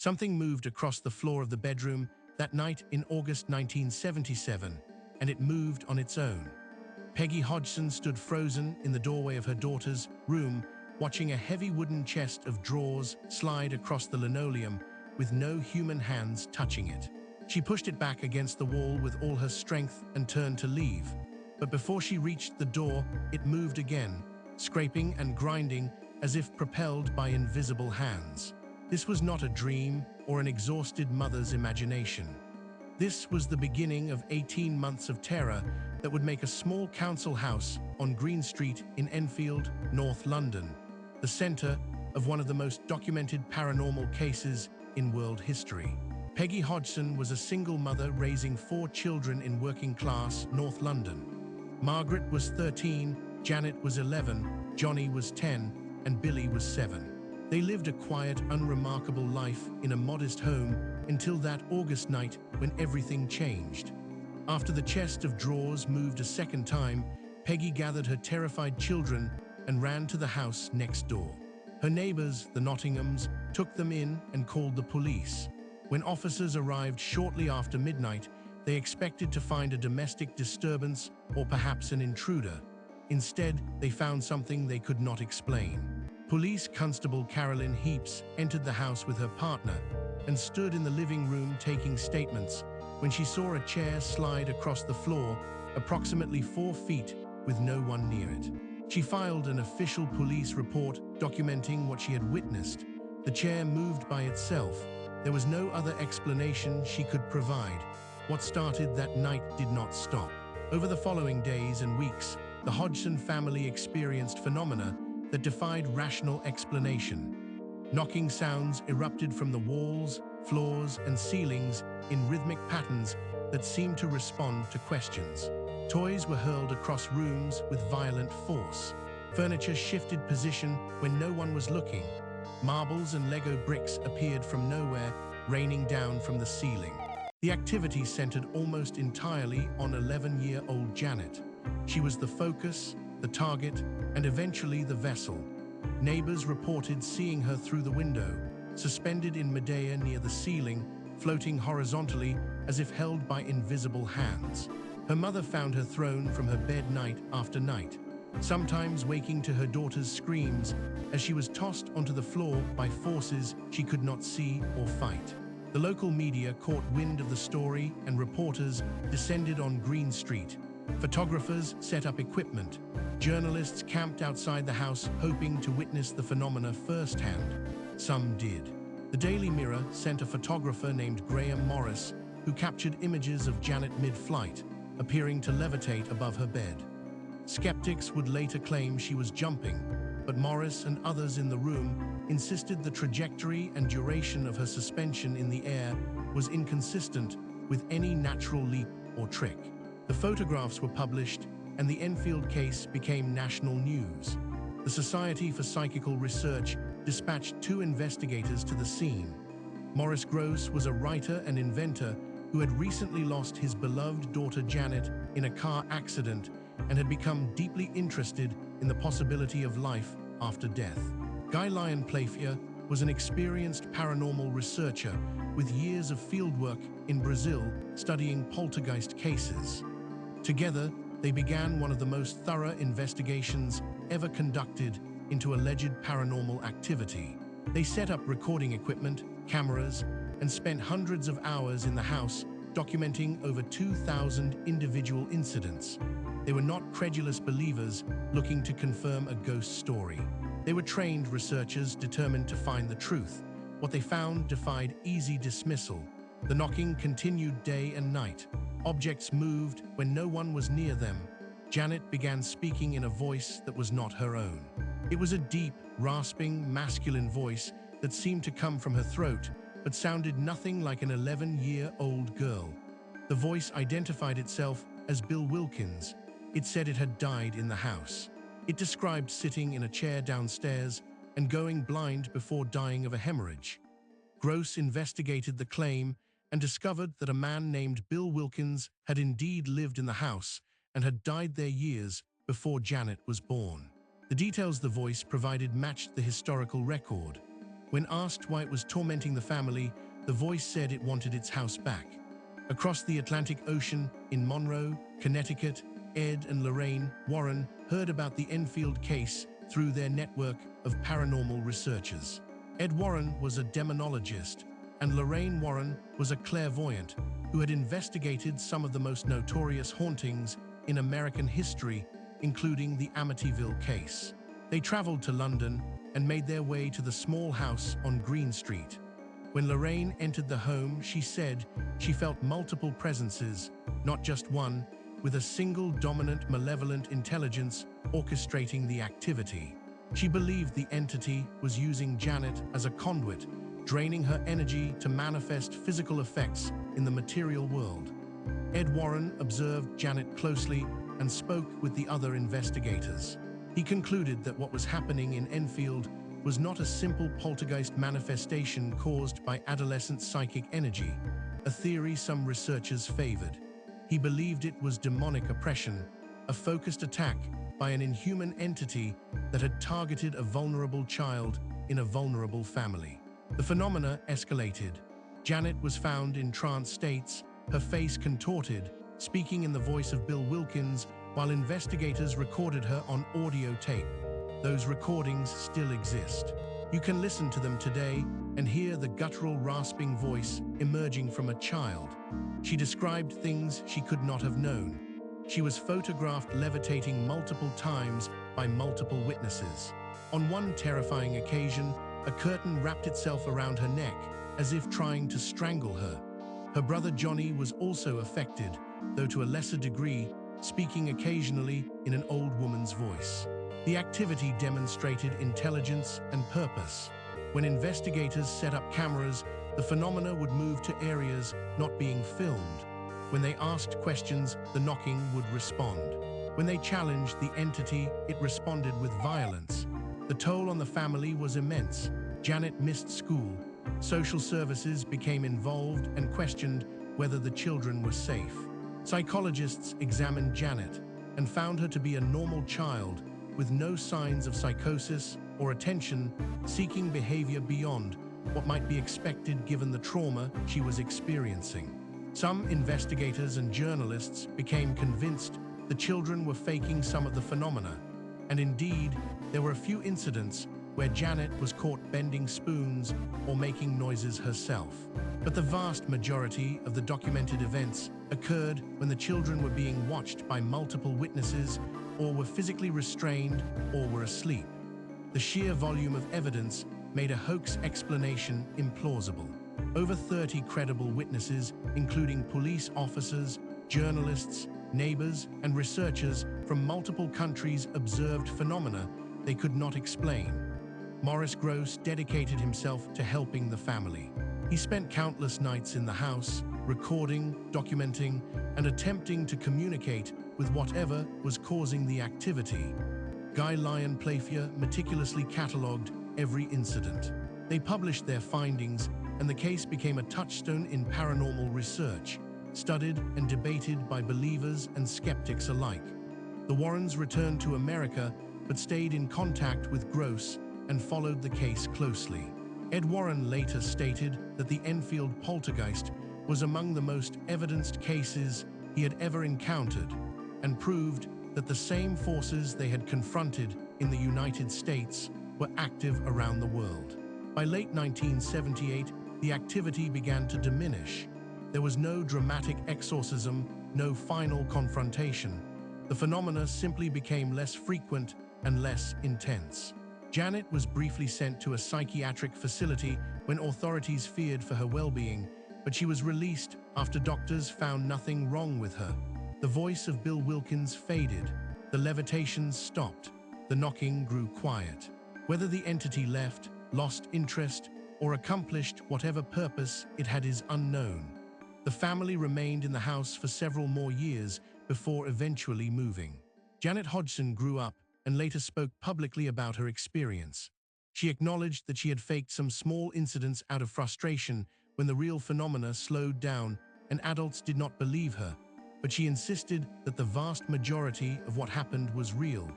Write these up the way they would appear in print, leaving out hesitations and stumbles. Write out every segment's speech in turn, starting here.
Something moved across the floor of the bedroom that night in August 1977, and it moved on its own. Peggy Hodgson stood frozen in the doorway of her daughter's room, watching a heavy wooden chest of drawers slide across the linoleum with no human hands touching it. She pushed it back against the wall with all her strength and turned to leave. But before she reached the door, it moved again, scraping and grinding as if propelled by invisible hands. This was not a dream or an exhausted mother's imagination. This was the beginning of 18 months of terror that would make a small council house on Green Street in Enfield, North London, the center of one of the most documented paranormal cases in world history. Peggy Hodgson was a single mother raising 4 children in working-class North London. Margaret was 13, Janet was 11, Johnny was 10, and Billy was 7. They lived a quiet, unremarkable life in a modest home until that August night when everything changed. After the chest of drawers moved a second time, Peggy gathered her terrified children and ran to the house next door. Her neighbors, the Nottinghams, took them in and called the police. When officers arrived shortly after midnight, they expected to find a domestic disturbance or perhaps an intruder. Instead, they found something they could not explain. Police Constable Carolyn Heaps entered the house with her partner and stood in the living room taking statements when she saw a chair slide across the floor approximately 4 feet with no one near it. She filed an official police report documenting what she had witnessed. The chair moved by itself. There was no other explanation she could provide. What started that night did not stop. Over the following days and weeks, the Hodgson family experienced phenomena that defied rational explanation. Knocking sounds erupted from the walls, floors, and ceilings in rhythmic patterns that seemed to respond to questions. Toys were hurled across rooms with violent force. Furniture shifted position when no one was looking. Marbles and Lego bricks appeared from nowhere, raining down from the ceiling. The activity centered almost entirely on 11-year-old Janet. She was the focus, the target, and eventually the vessel. Neighbors reported seeing her through the window, suspended in midair near the ceiling, floating horizontally as if held by invisible hands. Her mother found her thrown from her bed night after night, sometimes waking to her daughter's screams as she was tossed onto the floor by forces she could not see or fight. The local media caught wind of the story and reporters descended on Green Street. Photographers set up equipment. Journalists camped outside the house hoping to witness the phenomena firsthand. Some did. The Daily Mirror sent a photographer named Graham Morris who captured images of Janet mid-flight, appearing to levitate above her bed. Skeptics would later claim she was jumping, but Morris and others in the room insisted the trajectory and duration of her suspension in the air was inconsistent with any natural leap or trick. The photographs were published, and the Enfield case became national news. The Society for Psychical Research dispatched 2 investigators to the scene. Maurice Grosse was a writer and inventor who had recently lost his beloved daughter Janet in a car accident and had become deeply interested in the possibility of life after death. Guy Lyon Playfair was an experienced paranormal researcher with years of fieldwork in Brazil studying poltergeist cases. Together, they began one of the most thorough investigations ever conducted into alleged paranormal activity. They set up recording equipment, cameras, and spent hundreds of hours in the house documenting over 2,000 individual incidents. They were not credulous believers looking to confirm a ghost story. They were trained researchers determined to find the truth. What they found defied easy dismissal. The knocking continued day and night. Objects moved when no one was near them. Janet began speaking in a voice that was not her own. It was a deep, rasping, masculine voice that seemed to come from her throat, but sounded nothing like an 11-year-old girl. The voice identified itself as Bill Wilkins. It said it had died in the house. It described sitting in a chair downstairs and going blind before dying of a hemorrhage. Grosse investigated the claim and discovered that a man named Bill Wilkins had indeed lived in the house and had died there years before Janet was born. The details the voice provided matched the historical record. When asked why it was tormenting the family, the voice said it wanted its house back. Across the Atlantic Ocean, in Monroe, Connecticut, Ed and Lorraine Warren heard about the Enfield case through their network of paranormal researchers. Ed Warren was a demonologist, and Lorraine Warren was a clairvoyant who had investigated some of the most notorious hauntings in American history, including the Amityville case. They traveled to London and made their way to the small house on Green Street. When Lorraine entered the home, she said she felt multiple presences, not just one, with a single dominant malevolent intelligence orchestrating the activity. She believed the entity was using Janet as a conduit, draining her energy to manifest physical effects in the material world. Ed Warren observed Janet closely and spoke with the other investigators. He concluded that what was happening in Enfield was not a simple poltergeist manifestation caused by adolescent psychic energy, a theory some researchers favored. He believed it was demonic oppression, a focused attack by an inhuman entity that had targeted a vulnerable child in a vulnerable family. The phenomena escalated. Janet was found in trance states, her face contorted, speaking in the voice of Bill Wilkins, while investigators recorded her on audio tape. Those recordings still exist. You can listen to them today and hear the guttural rasping voice emerging from a child. She described things she could not have known. She was photographed levitating multiple times by multiple witnesses. On one terrifying occasion, a curtain wrapped itself around her neck, as if trying to strangle her. Her brother Johnny was also affected, though to a lesser degree, speaking occasionally in an old woman's voice. The activity demonstrated intelligence and purpose. When investigators set up cameras, the phenomena would move to areas not being filmed. When they asked questions, the knocking would respond. When they challenged the entity, it responded with violence. The toll on the family was immense. Janet missed school. Social services became involved and questioned whether the children were safe. Psychologists examined Janet and found her to be a normal child with no signs of psychosis or attention-seeking behavior beyond what might be expected given the trauma she was experiencing. Some investigators and journalists became convinced the children were faking some of the phenomena, and indeed, there were a few incidents where Janet was caught bending spoons or making noises herself. But the vast majority of the documented events occurred when the children were being watched by multiple witnesses or were physically restrained or were asleep. The sheer volume of evidence made a hoax explanation implausible. Over 30 credible witnesses, including police officers, journalists, neighbors, and researchers from multiple countries, observed phenomena they could not explain. Maurice Grosse dedicated himself to helping the family. He spent countless nights in the house, recording, documenting, and attempting to communicate with whatever was causing the activity. Guy Lyon Playfair meticulously catalogued every incident. They published their findings, and the case became a touchstone in paranormal research, studied and debated by believers and skeptics alike. The Warrens returned to America, but stayed in contact with Grosse and followed the case closely. Ed Warren later stated that the Enfield Poltergeist was among the most evidenced cases he had ever encountered, and proved that the same forces they had confronted in the United States were active around the world. By late 1978, the activity began to diminish. There was no dramatic exorcism, no final confrontation. The phenomena simply became less frequent and less intense. Janet was briefly sent to a psychiatric facility when authorities feared for her well-being, but she was released after doctors found nothing wrong with her. The voice of Bill Wilkins faded, the levitations stopped, the knocking grew quiet. Whether the entity left, lost interest, or accomplished whatever purpose it had is unknown. The family remained in the house for several more years before eventually moving. Janet Hodgson grew up and later spoke publicly about her experience. She acknowledged that she had faked some small incidents out of frustration when the real phenomena slowed down and adults did not believe her, but she insisted that the vast majority of what happened was real,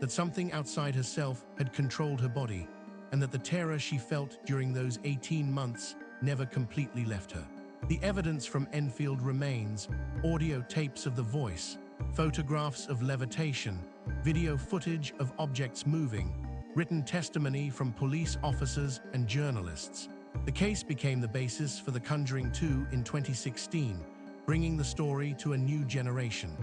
that something outside herself had controlled her body, and that the terror she felt during those 18 months never completely left her. The evidence from Enfield remains: audio tapes of the voice, photographs of levitation, video footage of objects moving, written testimony from police officers and journalists. The case became the basis for The Conjuring 2 in 2016, bringing the story to a new generation.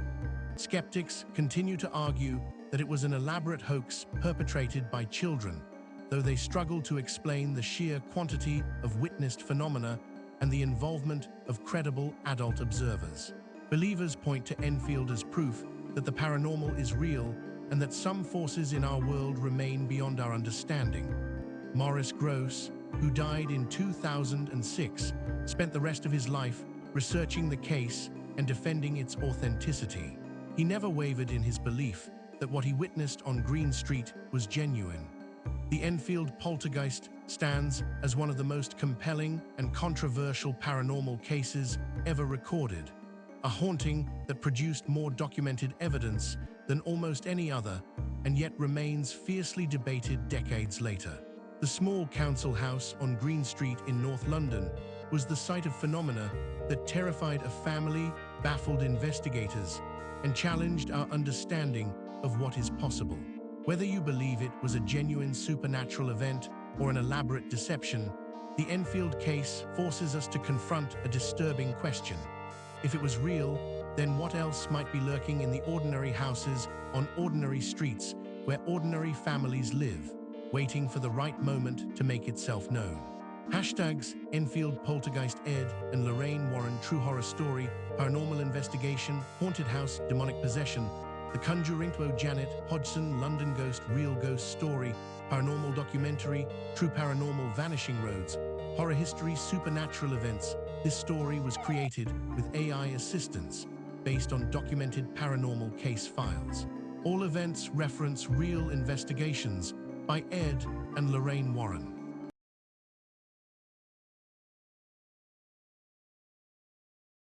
Skeptics continue to argue that it was an elaborate hoax perpetrated by children, though they struggle to explain the sheer quantity of witnessed phenomena and the involvement of credible adult observers. Believers point to Enfield as proof that the paranormal is real and that some forces in our world remain beyond our understanding. Maurice Grosse, who died in 2006, spent the rest of his life researching the case and defending its authenticity. He never wavered in his belief that what he witnessed on Green Street was genuine. The Enfield Poltergeist stands as one of the most compelling and controversial paranormal cases ever recorded, a haunting that produced more documented evidence than almost any other, and yet remains fiercely debated decades later. The small council house on Green Street in North London was the site of phenomena that terrified a family, baffled investigators, and challenged our understanding of what is possible. Whether you believe it was a genuine supernatural event or an elaborate deception, the Enfield case forces us to confront a disturbing question. If it was real, then what else might be lurking in the ordinary houses on ordinary streets where ordinary families live, waiting for the right moment to make itself known? Hashtags Enfield Poltergeist Ed and Lorraine Warren True Horror Story, Paranormal Investigation, Haunted House, Demonic Possession, The Conjuring, Janet Hodgson, London Ghost, Real Ghost Story, Paranormal Documentary, True Paranormal, Vanishing Roads, Horror History, Supernatural Events. This story was created with AI assistance based on documented paranormal case files. All events reference real investigations by Ed and Lorraine Warren.